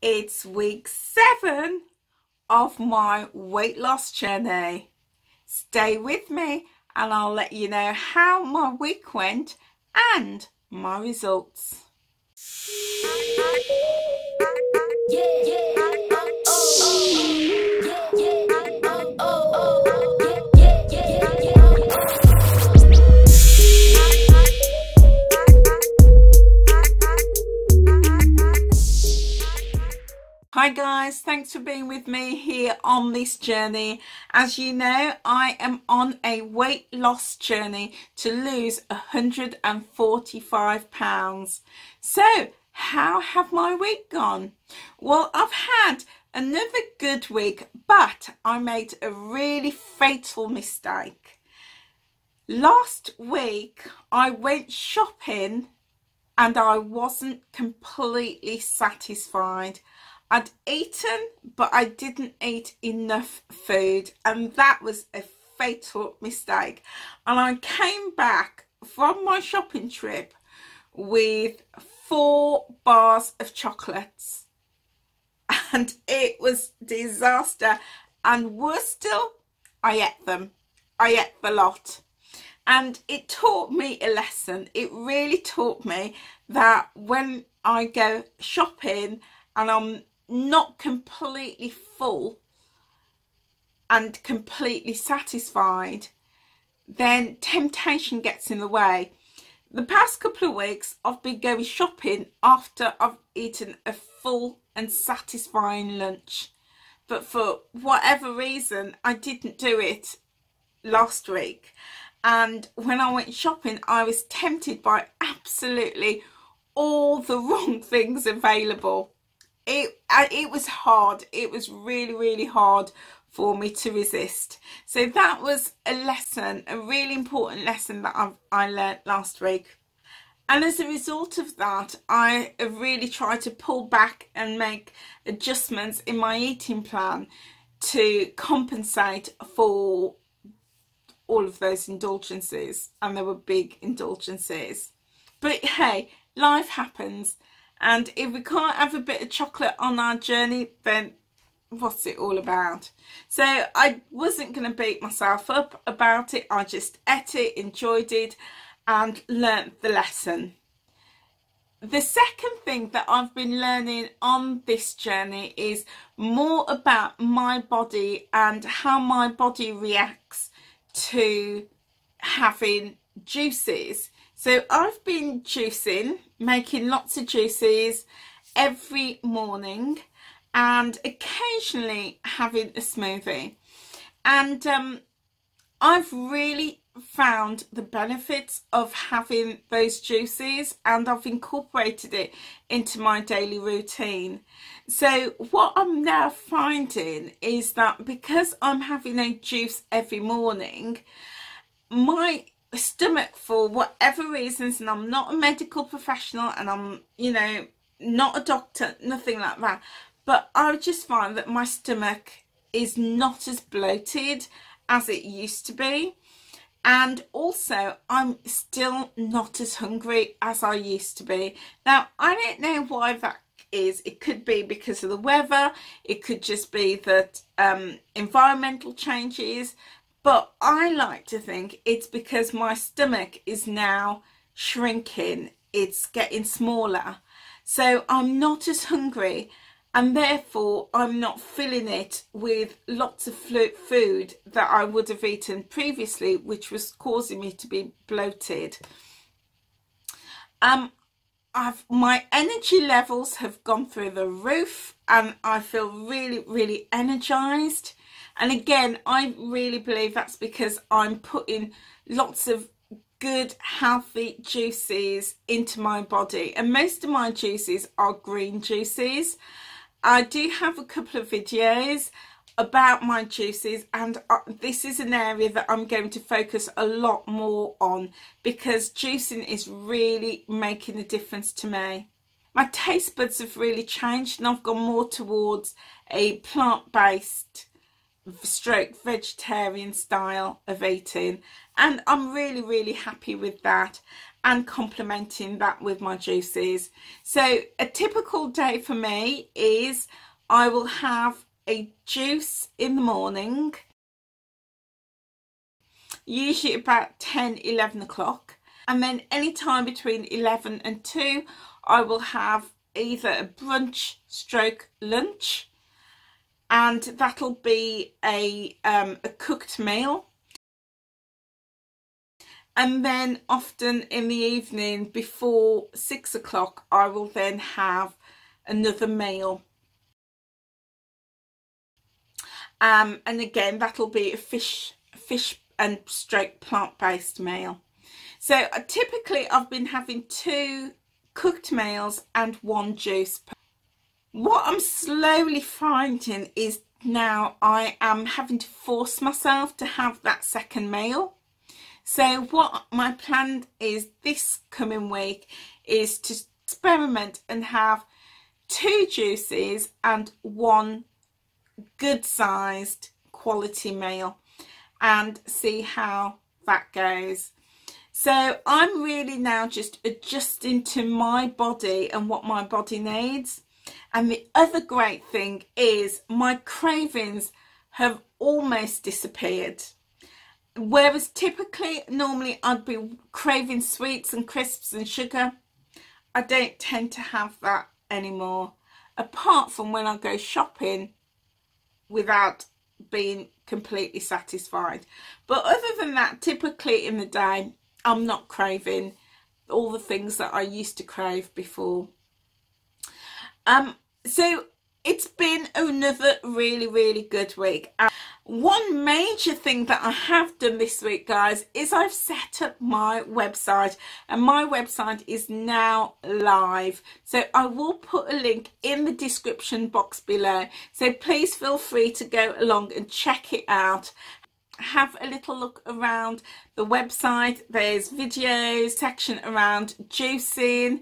It's week 7 of my weight loss journey. Stay with me and I'll let you know how my week went and my results. Hi guys, thanks for being with me here on this journey. As you know, I am on a weight loss journey to lose 145 pounds. So how have my week gone? Well, I've had another good week, but I made a really fatal mistake. Last week I went shopping and I wasn't completely satisfied. I'd eaten, but I didn't eat enough food, and that was a fatal mistake. And I came back from my shopping trip with 4 bars of chocolates, and it was disaster. And worse still, I ate them. I ate the lot. And it taught me a lesson. It really taught me that when I go shopping and I'm not completely full and completely satisfied, then temptation gets in the way. The past couple of weeks I've been going shopping after I've eaten a full and satisfying lunch, but for whatever reason I didn't do it last week. And when I went shopping, I was tempted by absolutely all the wrong things available. It was hard. It was really hard for me to resist. So that was a lesson, a really important lesson that I learned last week. And as a result of that, I have really tried to pull back and make adjustments in my eating plan to compensate for all of those indulgences. And there were big indulgences. But hey, life happens. And if we can't have a bit of chocolate on our journey, then what's it all about? So I wasn't going to beat myself up about it. I just ate it, enjoyed it, and learnt the lesson. The second thing that I've been learning on this journey is more about my body and how my body reacts to having juices. So I've been juicing, making lots of juices every morning and occasionally having a smoothie. And I've really found the benefits of having those juices, and I've incorporated it into my daily routine. So what I'm now finding is that because I'm having a juice every morning, my stomach, for whatever reasons, and I'm not a medical professional and I'm, you know, not a doctor, nothing like that, but I just find that my stomach is not as bloated as it used to be. And also I'm still not as hungry as I used to be. Now I don't know why that is. It could be because of the weather, it could just be that environmental changes, but I like to think it's because my stomach is now shrinking, it's getting smaller, so I'm not as hungry, and therefore I'm not filling it with lots of food that I would have eaten previously, which was causing me to be bloated. My energy levels have gone through the roof and I feel really energized. And again, I really believe that's because I'm putting lots of good, healthy juices into my body. And most of my juices are green juices. I do have a couple of videos about my juices, and this is an area that I'm going to focus a lot more on because juicing is really making a difference to me. My taste buds have really changed and I've gone more towards a plant-based stroke vegetarian style of eating, and I'm really happy with that, and complementing that with my juices. So a typical day for me is I will have a juice in the morning, usually about 10-11 o'clock, and then any time between 11 and 2 I will have either a brunch stroke lunch, and that'll be a cooked meal. And then often in the evening before 6 o'clock I will then have another meal. And again, that'll be a fish and stroke plant-based meal. So typically I've been having 2 cooked meals and 1 juice. What I'm slowly finding is now I am having to force myself to have that second meal. So what my plan is this coming week is to experiment and have 2 juices and 1 good sized quality meal and see how that goes. So I'm really now just adjusting to my body and what my body needs. And the other great thing is my cravings have almost disappeared. Whereas typically, normally I'd be craving sweets and crisps and sugar, I don't tend to have that anymore, apart from when I go shopping without being completely satisfied. But other than that, typically in the day, I'm not craving all the things that I used to crave before. So it's been another really good week. One major thing that I have done this week, guys, is I've set up my website, and my website is now live. So I will put a link in the description box below. So please feel free to go along and check it out. Have a little look around the website. There's videos, section around juicing,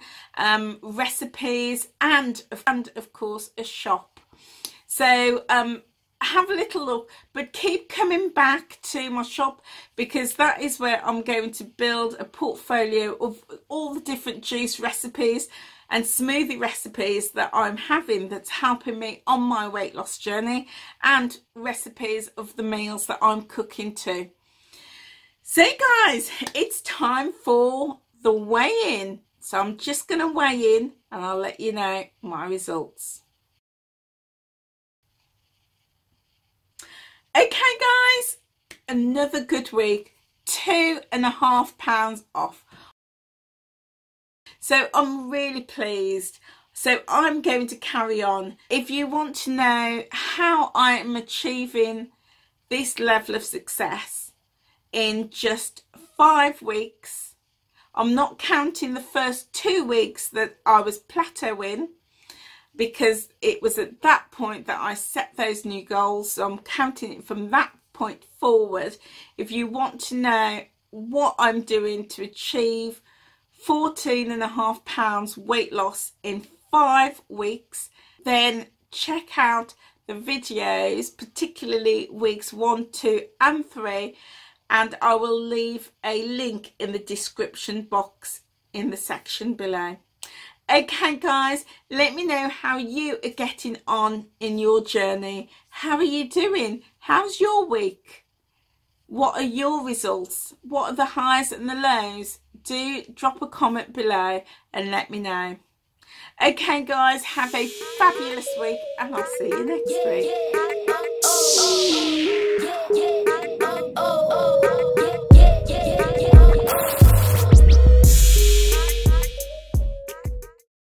recipes, and of course a shop. So have a little look, but keep coming back to my shop, because that is where I'm going to build a portfolio of all the different juice recipes and smoothie recipes that I'm having that's helping me on my weight loss journey, and recipes of the meals that I'm cooking too. So guys, it's time for the weigh-in. So I'm just going to weigh in and I'll let you know my results. Okay guys, another good week, 2.5 pounds off. So I'm really pleased. So I'm going to carry on. If you want to know how I am achieving this level of success in just 5 weeks, I'm not counting the first 2 weeks that I was plateauing, because it was at that point that I set those new goals. So I'm counting it from that point forward. If you want to know what I'm doing to achieve 14.5 pounds weight loss in 5 weeks, then check out the videos, particularly weeks 1, 2 and 3, and I will leave a link in the description box in the section below. Okay guys, let me know how you are getting on in your journey. How are you doing? How's your week? What are your results? What are the highs and the lows? Do drop a comment below and let me know. Okay guys, have a fabulous week, and I'll see you next week.